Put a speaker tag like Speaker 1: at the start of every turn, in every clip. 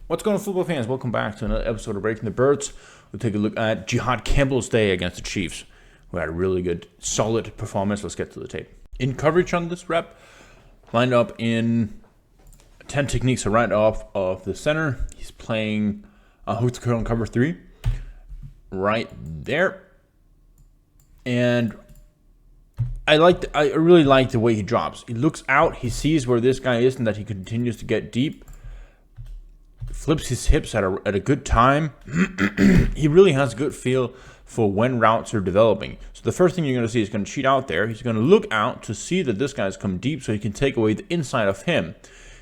Speaker 1: What's going on, football fans? Welcome back to another episode of Breaking the Birds. We'll take a look at Jihaad Campbell's day against the Chiefs, who had a really good, solid performance. Let's get to the tape. In coverage on this rep, lined up in 10 techniques right off of the center. He's playing hook to curl in cover 3 right there. And I really like the way he drops. He looks out, he sees where this guy is and that he continues to get deep. Flips his hips at a good time. He really has a good feel for when routes are developing. So the first thing you're going to see is going to cheat out there. He's going to look out to see that this guy's come deep so he can take away the inside of him.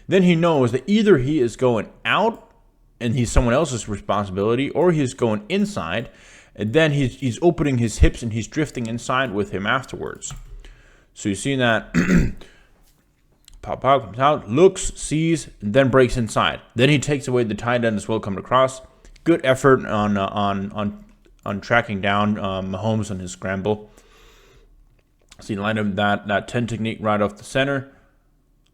Speaker 1: Then he knows that either he is going out and he's someone else's responsibility, or he's going inside and then he's opening his hips and he's drifting inside with him afterwards. So you see that pop out, comes out, looks, sees, and then breaks inside. Then he takes away the tight end as well coming across. Good effort on tracking down Mahomes on his scramble. So you line up that 10 technique right off the center.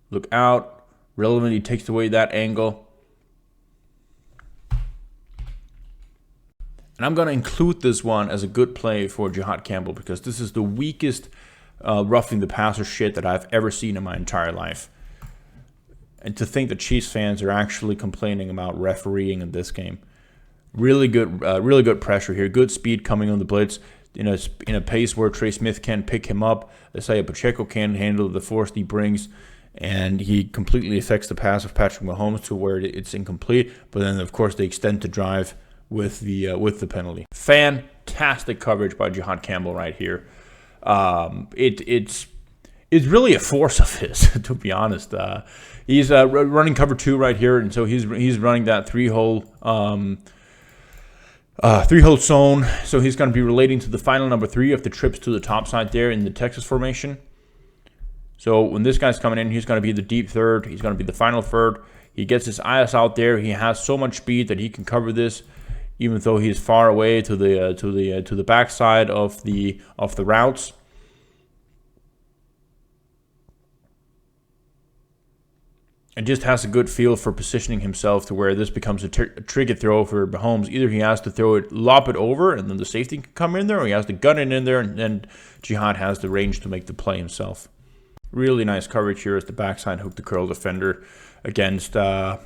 Speaker 1: Look out. Relevant, he takes away that angle. And I'm going to include this one as a good play for Jihaad Campbell because this is the weakest roughing the passer shit that I've ever seen in my entire life. And to think that Chiefs fans are actually complaining about refereeing in this game. Really good pressure here. Good speed coming on the blitz in a pace where Trey Smith can pick him up. Isaiah Pacheco can handle the force he brings. And he completely affects the pass of Patrick Mahomes to where it's incomplete. But then, of course, they extend the drive with the penalty. Fantastic coverage by Jihaad Campbell right here. It's really a force of his, to be honest. He's running cover 2 right here, and so he's running that three-hole zone. So he's going to be relating to the final number 3 of the trips to the top side there in the Texas formation. So when this guy's coming in, he's going to be the deep third. He's going to be the final third. He gets his eyes out there. He has so much speed that he can cover this, even though he's far away to the backside of the routes. And just has a good feel for positioning himself to where this becomes a tricky throw for Mahomes. Either he has to throw it, lop it over, and then the safety can come in there, or he has to gun it in there, and then Jihaad has the range to make the play himself. Really nice coverage here as the backside hook to curl defender against a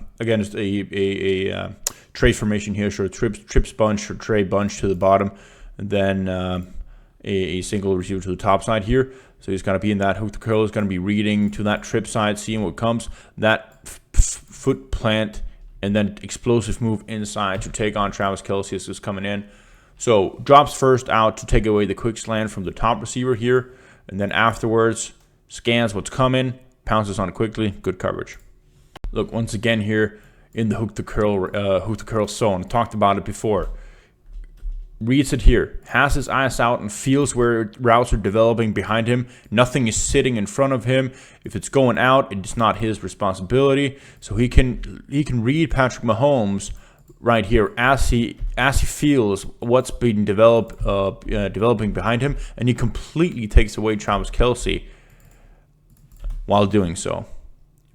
Speaker 1: Trey formation here. So trips bunch or Trey bunch to the bottom, and then a single receiver to the top side here. So he's going to be in that hook to curl. He's going to be reading to that trip side, seeing what comes. That foot plant and then explosive move inside to take on Travis Kelce as he's coming in. So drops first out to take away the quick slant from the top receiver here, and then afterwards scans what's coming, pounces on it quickly. Good coverage. Look, once again here in the hook to curl zone. Talked about it before. Reads it here, has his eyes out and feels where routes are developing behind him. Nothing is sitting in front of him. If it's going out, it's not his responsibility. So he can read Patrick Mahomes right here as he feels what's being developing behind him, and he completely takes away Travis Kelce while doing so.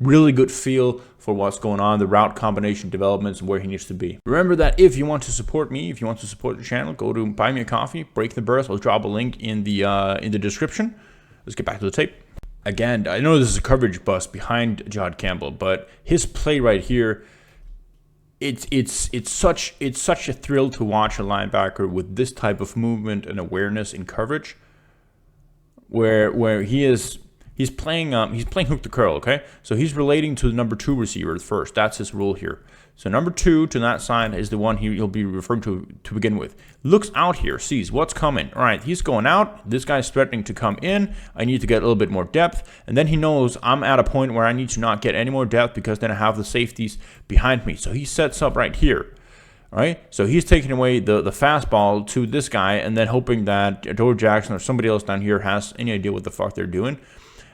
Speaker 1: Really good feel for what's going on, the route combination developments, and where he needs to be. Remember that if you want to support me, if you want to support the channel, go to Buy Me a Coffee, Break the Birds. I'll drop a link in the description. Let's get back to the tape. Again, I know this is a coverage bust behind Jihaad Campbell, but his play right here, it's such a thrill to watch a linebacker with this type of movement and awareness in coverage, where he's playing hook to curl, okay? So he's relating to the number 2 receiver first. That's his rule here. So number 2 to that side is the one he'll be referring to begin with. Looks out here, sees what's coming. All right, he's going out. This guy's threatening to come in. I need to get a little bit more depth. And then he knows I'm at a point where I need to not get any more depth because then I have the safeties behind me. So he sets up right here. All right, so he's taking away the fastball to this guy and then hoping that Adore Jackson or somebody else down here has any idea what the fuck they're doing.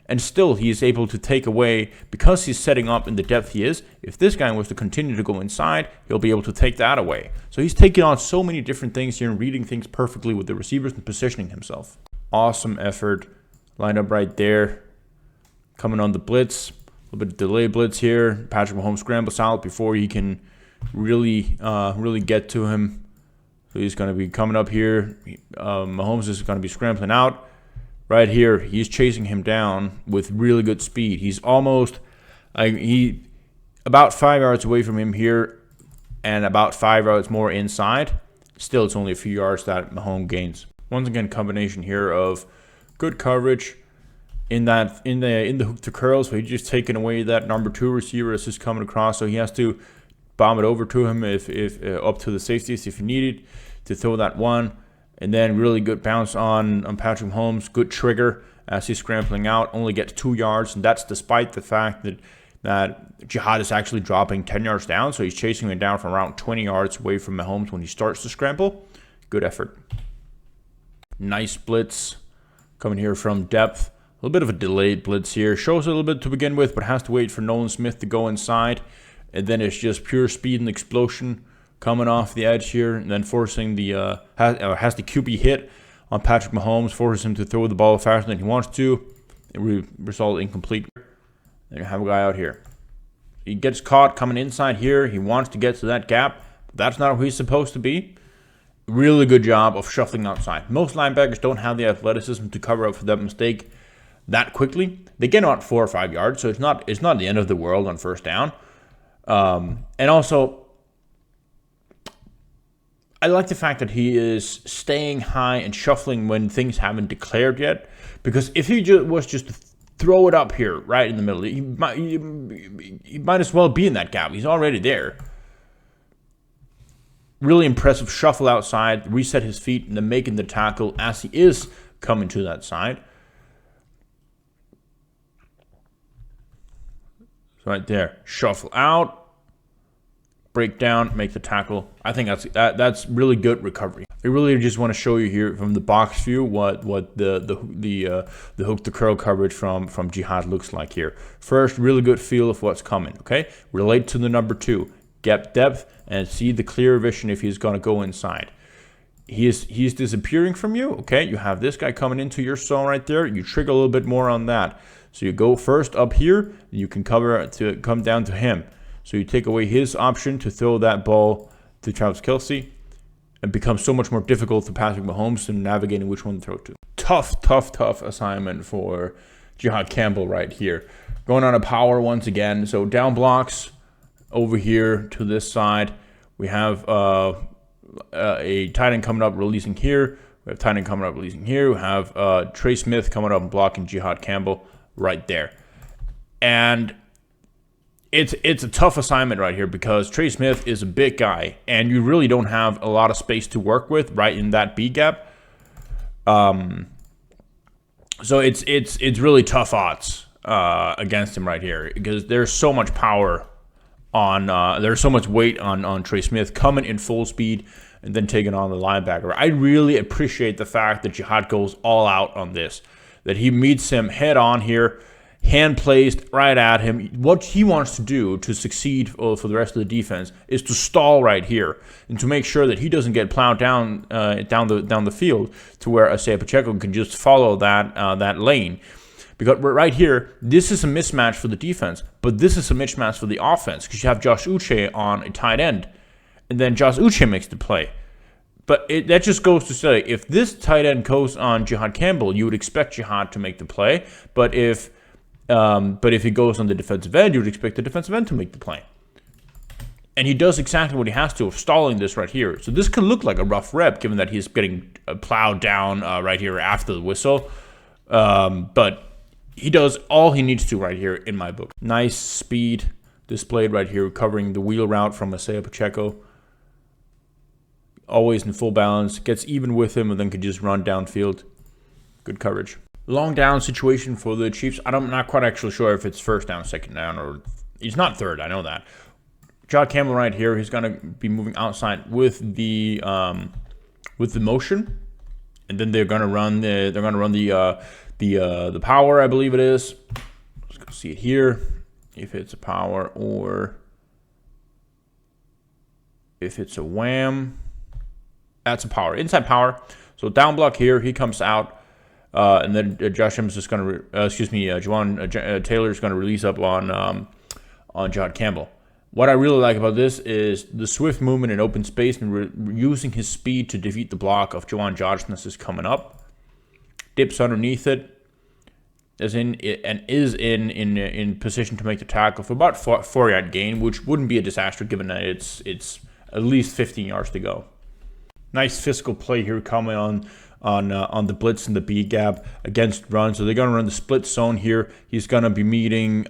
Speaker 1: And still, he is able to take away, because he's setting up in the depth he is, if this guy was to continue to go inside, he'll be able to take that away. So he's taking on so many different things here and reading things perfectly with the receivers and positioning himself. Awesome effort. Lined up right there. Coming on the blitz. A little bit of delay blitz here. Patrick Mahomes scrambles out before he can really get to him. So he's going to be coming up here. Mahomes is going to be scrambling out. Right here, he's chasing him down with really good speed. He's almost, about 5 yards away from him here, and about 5 yards more inside. Still, it's only a few yards that Mahomes gains. Once again, combination here of good coverage in the hook to curl. So he's just taking away that number 2 receiver as he's coming across. So he has to bomb it over to him if up to the safeties if he needed to throw that one. And then really good bounce on Patrick Mahomes. Good trigger as he's scrambling out. Only gets 2 yards, and that's despite the fact that Jihaad is actually dropping 10 yards down. So he's chasing him down from around 20 yards away from Mahomes when he starts to scramble. Good effort. Nice blitz coming here from depth. A little bit of a delayed blitz here. Shows a little bit to begin with, but has to wait for Nolan Smith to go inside. And then it's just pure speed and explosion coming off the edge here, and then forcing the has the QB hit on Patrick Mahomes, forces him to throw the ball faster than he wants to. It resulted incomplete. Then you have a guy out here. He gets caught coming inside here. He wants to get to that gap. But that's not where he's supposed to be. Really good job of shuffling outside. Most linebackers don't have the athleticism to cover up for that mistake that quickly. They get about 4 or 5 yards, so it's not the end of the world on first down. And also, I like the fact that he is staying high and shuffling when things haven't declared yet. Because if he was just to throw it up here right in the middle, he might as well be in that gap. He's already there. Really impressive shuffle outside, reset his feet, and then making the tackle as he is coming to that side. So right there, shuffle out, break down, make the tackle. I think that's really good recovery. I really just want to show you here from the box view what the hook to curl coverage from Jihaad looks like here. First, really good feel of what's coming. Okay, relate to the number 2. Get depth and see the clear vision if he's going to go inside. He's disappearing from you. Okay, you have this guy coming into your zone right there. You trigger a little bit more on that. So you go first up here. You can cover to come down to him. So you take away his option to throw that ball to Travis Kelce. It becomes so much more difficult for Patrick Mahomes in navigating which one to throw to. Tough assignment for Jihaad Campbell right here. Going on a power once again. So down blocks. Over here to this side, we have a tight end coming up, releasing here. We have tight end coming up, releasing here. We have Trey Smith coming up and blocking Jihaad Campbell right there. And it's a tough assignment right here because Trey Smith is a big guy, and you really don't have a lot of space to work with right in that B gap. So it's really tough odds against him right here because there's so much power there's so much weight on Trey Smith coming in full speed and then taking on the linebacker. I really appreciate the fact that Jihaad goes all out on this, that he meets him head on here, hand placed right at him. What he wants to do to succeed for the rest of the defense is to stall right here and to make sure that he doesn't get plowed down the field to where Isaiah Pacheco can just follow that lane. Because right here, this is a mismatch for the defense, but this is a mismatch for the offense because you have Josh Uche on a tight end, and then Josh Uche makes the play. But that just goes to say, if this tight end goes on Jihaad Campbell, you would expect Jihaad to make the play. But if he goes on the defensive end, you would expect the defensive end to make the play. And he does exactly what he has to of stalling this right here. So this could look like a rough rep, given that he's getting plowed down right here after the whistle. But he does all he needs to right here in my book. Nice speed displayed right here, covering the wheel route from Isaiah Pacheco. Always in full balance, gets even with him, and then can just run downfield. Good coverage. Long down situation for the Chiefs. I'm not quite actually sure if it's first down, second down, or he's not third. I know that. Jihaad Campbell right here. He's gonna be moving outside with the motion, and then they're gonna run the power, I believe it is. Let's go see it here. If it's a power or if it's a wham. That's a power. Inside power. So down block here. He comes out. And then Josh Sims is going to, Jawan Taylor is going to release up on Jihaad Campbell. What I really like about this is the swift movement in open space and using his speed to defeat the block of Juwan Johnson as is coming up. Dips underneath it. Is in position to make the tackle for about 4-yard gain, which wouldn't be a disaster given that it's at least 15 yards to go. Nice physical play here coming on the blitz and the B gap against run. So they're gonna run the split zone here. He's gonna be meeting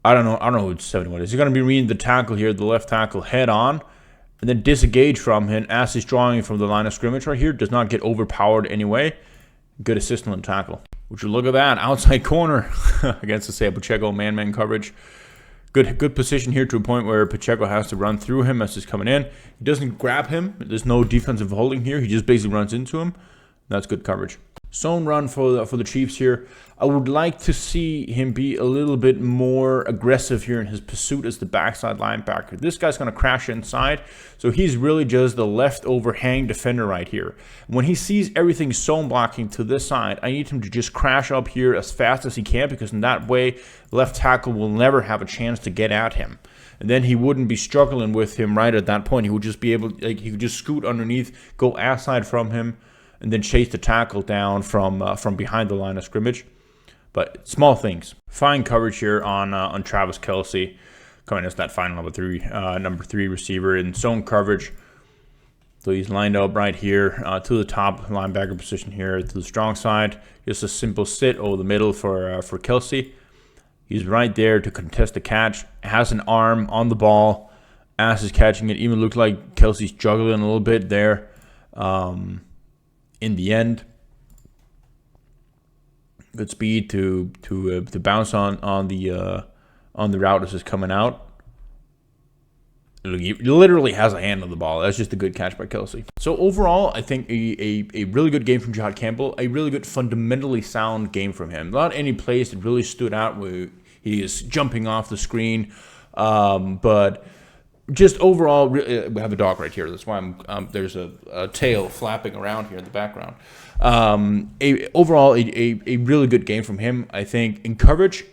Speaker 1: I don't know who 71 is. He's gonna be meeting the tackle here, the left tackle head on, and then disengage from him as he's drawing from the line of scrimmage right here. Does not get overpowered anyway. Good assist on the tackle. Would you look at that? Outside corner against the say Pacheco man-man coverage. Good position here to a point where Pacheco has to run through him as he's coming in. He doesn't grab him. There's no defensive holding here. He just basically runs into him. That's good coverage. Zone run for the Chiefs here. I would like to see him be a little bit more aggressive here in his pursuit as the backside linebacker. This guy's going to crash inside, so he's really just the leftover hang defender right here. When he sees everything zone blocking to this side, I need him to just crash up here as fast as he can, because in that way, left tackle will never have a chance to get at him. And then he wouldn't be struggling with him right at that point. He would just be able, he could just scoot underneath, go outside from him, and then chase the tackle down from behind the line of scrimmage. But small things. Fine coverage here on Travis Kelce, coming as that final number three receiver in zone coverage. So he's lined up right here to the top linebacker position here to the strong side. Just a simple sit over the middle for Kelce. He's right there to contest the catch. Has an arm on the ball as he's catching it. Even looks like Kelce's juggling a little bit there. In the end, good speed to bounce on the route as it's coming out. He literally has a hand on the ball. That's just a good catch by Kelce. So overall, I think a really good game from Jihaad Campbell. A really good, fundamentally sound game from him. Not any plays that really stood out where he is jumping off the screen, but just overall, we have a dog right here. That's why there's a tail flapping around here in the background. Overall, a really good game from him. I think in coverage,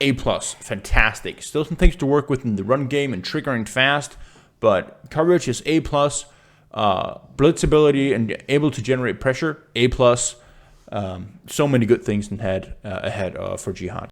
Speaker 1: A+, fantastic. Still some things to work with in the run game and triggering fast, but coverage is A+. Blitz ability and able to generate pressure, A+. So many good things ahead for Jihaad.